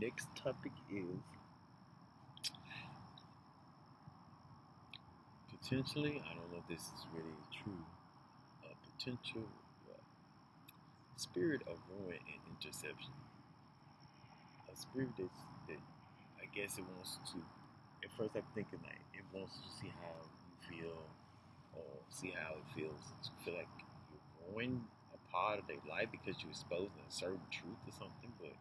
Next topic is potentially, I don't know if this is really true, potential uh, spirit of ruin and interception. A spirit that I guess it wants to, at first I'm thinking like it wants to see how you feel or see how it feels to feel like you're ruining a part of their life because you're exposing a certain truth or something. But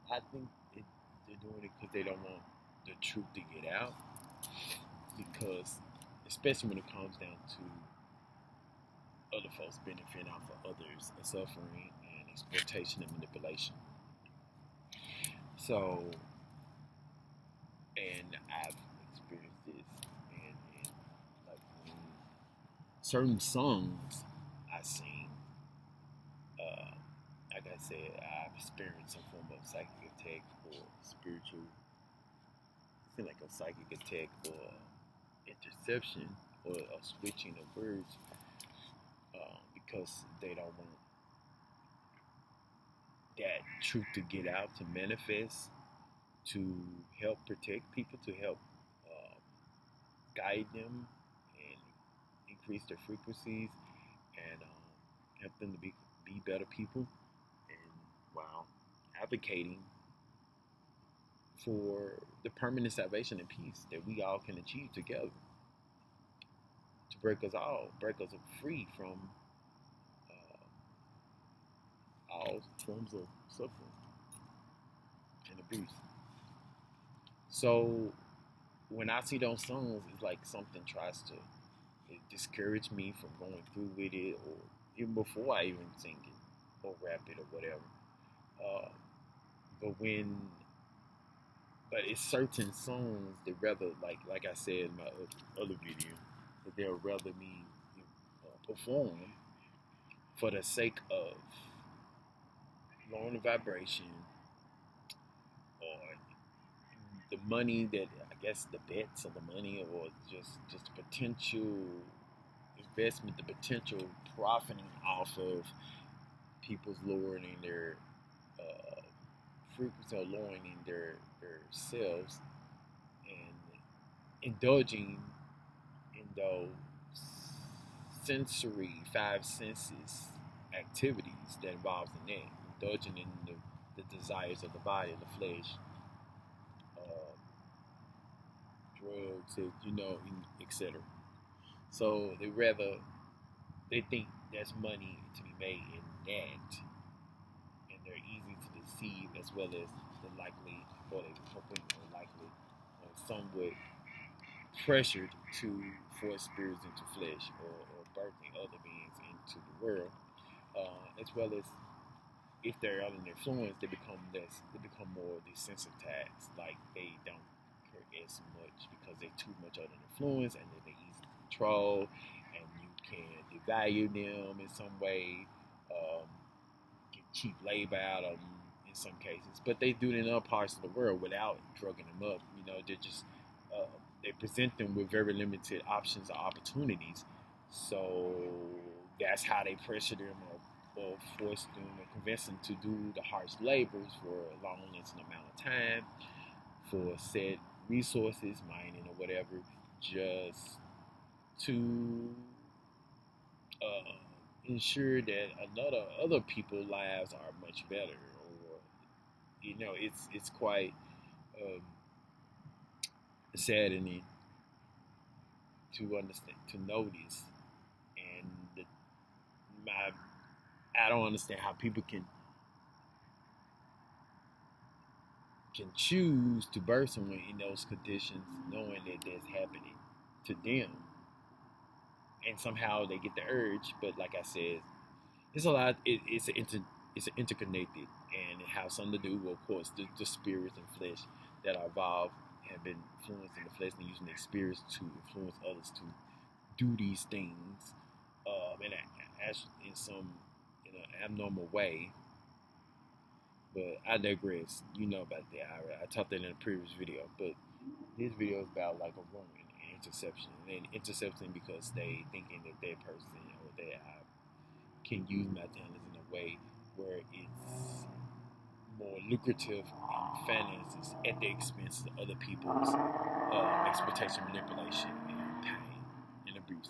I think they're doing it because they don't want the truth to get out. Because, especially when it comes down to other folks benefiting off of others and suffering and exploitation and manipulation. So, and I've experienced this, and like certain songs I sing, uh, like I said, I've experienced some form of psychic attack or spiritual, I feel like a psychic attack or interception or a switching of words because they don't want that truth to get out, to manifest, to help protect people, to help uh, guide them and increase their frequencies and help them to be better people. And while advocating for the permanent salvation and peace that we all can achieve together to break us free from all forms of suffering and abuse. So when I see those songs, it's like something tries to discourage me from going through with it, or even before I even sing it or rap it or whatever. Uh, but when, but it's certain songs that rather, like I said in my other video, that they'll rather me perform for the sake of lowering the vibration or the money that I guess the bets or the money or just the potential investment, the potential profiting off of people's lowering their uh, frequency or lowering their selves and indulging in those sensory five senses activities that involves in that, indulging in the desires of the body, of the flesh, uh, drugs, etc. So they think there's money to be made in that, and they're easy to deceive as well as the likely, or they hopefully more likely, or somewhat pressured to force spirits into flesh or birthing other beings into the world, as well as if they're under influence, they become more desensitized. Like they don't care as much because they're too much under influence and then they're easy to control, and you can devalue them in some way, um, get cheap labor out of them in some cases. But they do it in other parts of the world without drugging them up. They're just uh, they present them with very limited options or opportunities. So that's how they pressure them or force them or convince them to do the harsh labors for a long amount of time for said resources, mining or whatever, just to uh, ensure that another other people's lives are much better. Or it's quite um, saddening to understand, to notice, and my I don't understand how people can choose to birth someone in those conditions, knowing that that's happening to them, and somehow they get the urge. But like I said, it's a lot. It's interconnected, and it has something to do with, of course, the spirits and flesh that are evolved have been influencing the flesh and using the spirits to influence others to do these things, and as in some in an abnormal way. But I digress. You know about that. I talked that in a previous video. But this video is about like a woman and interception. And intercepting because they thinking that that person or that I can use my talents in a way where it's more lucrative finances at the expense of other people's exploitation, manipulation, and pain and abuse.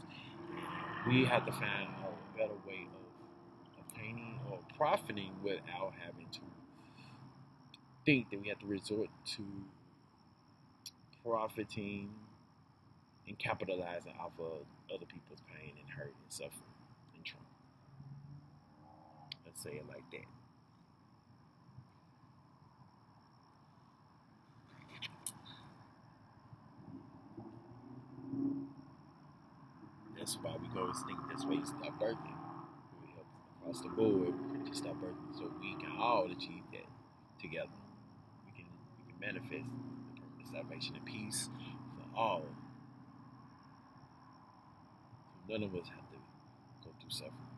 We have to find a better way of obtaining or profiting without having to think that we have to resort to profiting and capitalizing off of other people's pain and hurt and suffering and trauma. Let's say it like that. That's why we go think that's why you stop birthing. We help across the board. We just stop birthing so we can all achieve that together. We can manifest the permanent salvation and peace for all. So none of us have to go through suffering.